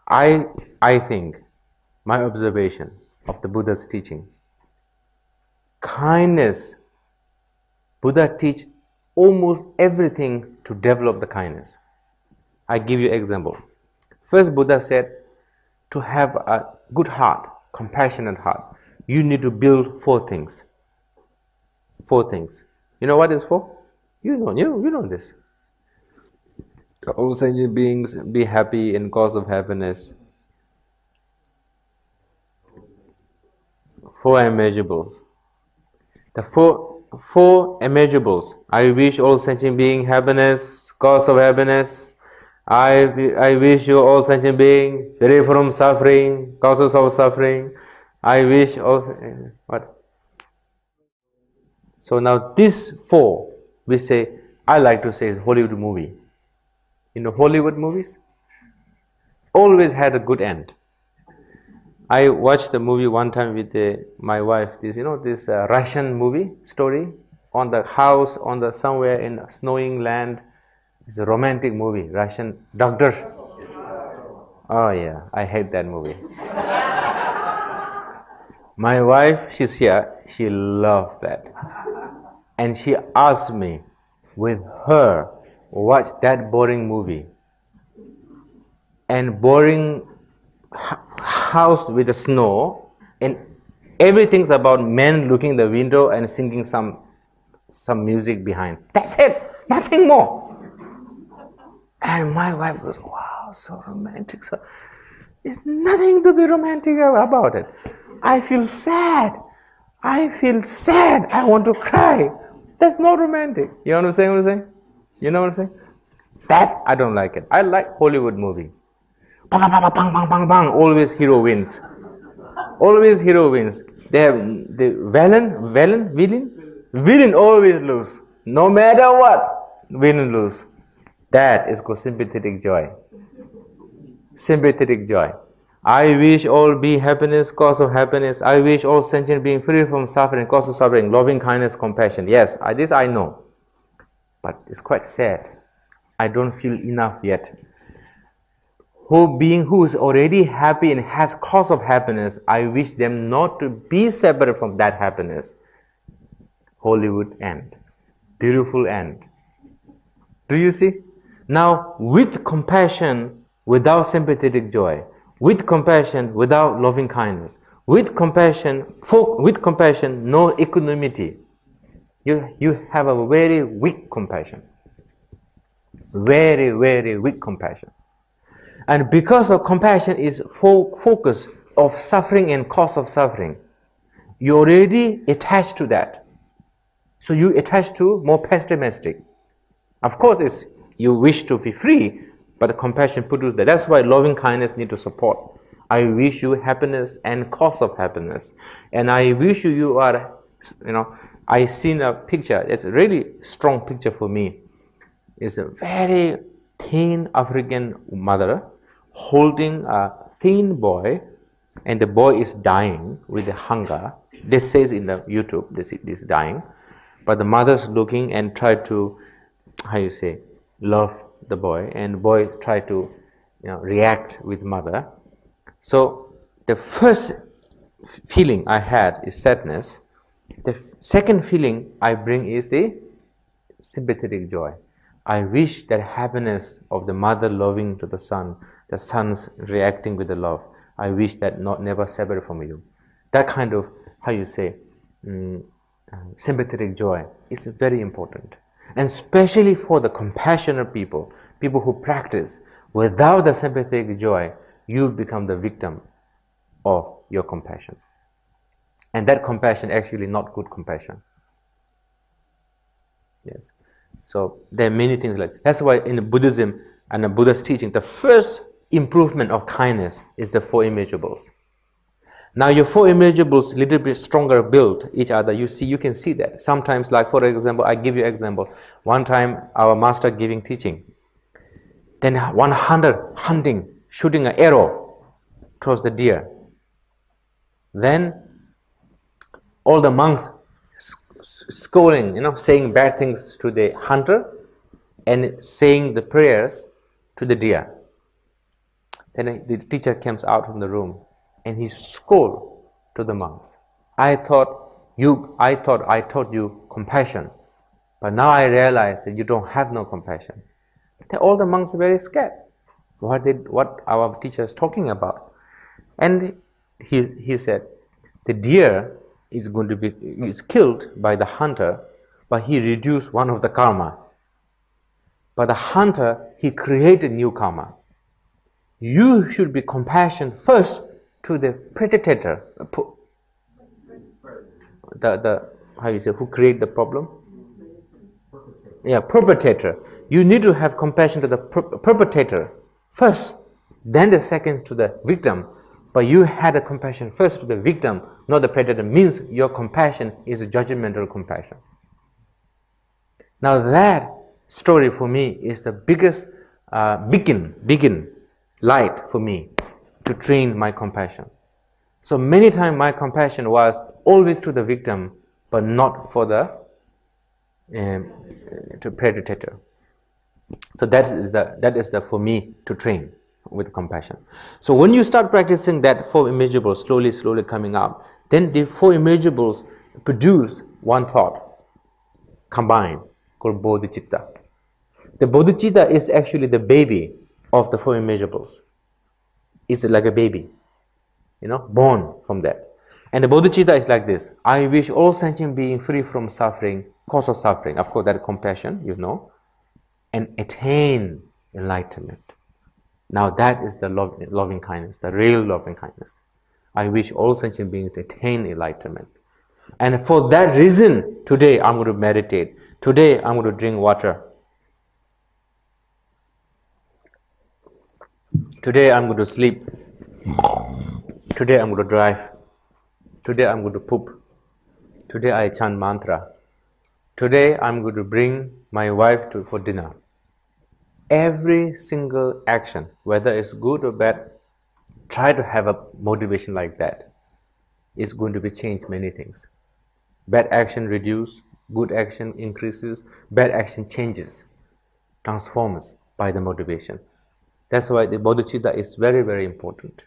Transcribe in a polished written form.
I think, my observation of the Buddha's teaching, kindness, Buddha teach almost everything to develop the kindness. I give you example. First, Buddha said, to have a good heart, compassionate heart, you need to build 4 things. 4 things. You know what is 4? You know this. All sentient beings be happy in cause of happiness. 4 immeasurables. The four immeasurables. I wish all sentient beings happiness, cause of happiness. I wish you all sentient beings free from suffering, causes of suffering. I wish all what? So now these 4, we say, I like to say is Hollywood movie. You know Hollywood movies? Always had a good end. I watched the movie one time with my wife. This Russian movie story on the house on the somewhere in a snowing land. It's a romantic movie. Russian doctor. Oh yeah, I hate that movie. My wife, she's here. She loved that, and she asked me, with her, watch that boring movie and boring house with the snow, and everything's about men looking the window and singing some music behind. That's it, nothing more. And my wife goes, wow, so romantic. So there's nothing to be romantic about it. I feel sad. I want to cry. That's not romantic. You know what I'm saying? You know what I'm saying? That I don't like it. I like Hollywood movie. Bang, bang, bang, bang, bang, bang, bang. Always hero wins. Always hero wins. They have the villain always lose. No matter what, villain lose. That is called sympathetic joy. Sympathetic joy. I wish all be happiness, cause of happiness. I wish all sentient being free from suffering, cause of suffering, loving kindness, compassion. Yes, this I know. But it's quite sad. I don't feel enough yet. Who is already happy and has cause of happiness, I wish them not to be separate from that happiness. Hollywood end. Beautiful end. Do you see? Now, with compassion, without sympathetic joy, with compassion, without loving kindness, with compassion, no equanimity. You have a very weak compassion. Very, very weak compassion. And because of compassion is focus of suffering and cause of suffering, you already attached to that. So you attach to more pessimistic. Of course, you wish to be free, but compassion produces that. That's why loving kindness need to support. I wish you happiness and cause of happiness. And I wish you are, I seen a picture. It's a really strong picture for me. It's a very thin African mother holding a thin boy, and the boy is dying with the hunger. This says in the YouTube, this is dying. But the mother's looking and try to, love the boy, and the boy try to react with mother. So the first feeling I had is sadness. The second feeling I bring is the sympathetic joy. I wish that happiness of the mother loving to the son's reacting with the love. I wish that never separate from you. That kind of, sympathetic joy is very important. And especially for the compassionate people who practice. Without the sympathetic joy, you become the victim of your compassion. And that compassion actually not good compassion. Yes. So there are many things like that. That's why in Buddhism and the Buddha's teaching, the first improvement of kindness is the 4 immeasurables. Now your 4 immeasurables little bit stronger build each other. You can see that. Sometimes, like for example, I give you example. One time our master giving teaching. Then 100 hunting, shooting an arrow towards the deer. Then all the monks scolding, saying bad things to the hunter and saying the prayers to the deer. Then the teacher comes out from the room and he scolded to the monks. I thought I taught you compassion, but now I realize that you don't have no compassion. Then all the monks are very scared. What our teacher is talking about? And he said, the deer is killed by the hunter, but he reduced one of the karma. But the hunter, he created new karma. You should be compassionate first to the predator, who create the problem? Yeah, perpetrator. You need to have compassion to the perpetrator first, then the second to the victim. But you had a compassion first to the victim, not the predator. Means your compassion is a judgmental compassion. Now that story for me is the biggest begin light for me to train my compassion. So many times my compassion was always to the victim, but not for the to predator. So that is the for me to train with compassion. So when you start practicing that 4 immeasurables slowly coming up, then the 4 immeasurables produce one thought combined called bodhicitta. The bodhicitta is actually the baby of the 4 immeasurables. It's like a baby, born from that. And the bodhicitta is like this: I wish all sentient beings free from suffering, cause of suffering. Of course, that is compassion, and attain enlightenment. Now that is the loving kindness, the real loving kindness. I wish all sentient beings to attain enlightenment. And for that reason, today I'm going to meditate. Today I'm going to drink water. Today I'm going to sleep. Today I'm going to drive. Today I'm going to poop. Today I chant mantra. Today I'm going to bring my wife for dinner. Every single action, whether it's good or bad, try to have a motivation like that. It's going to be change many things. Bad action reduce, good action increases, bad action changes, transforms by the motivation. That's why the bodhicitta is very, very important.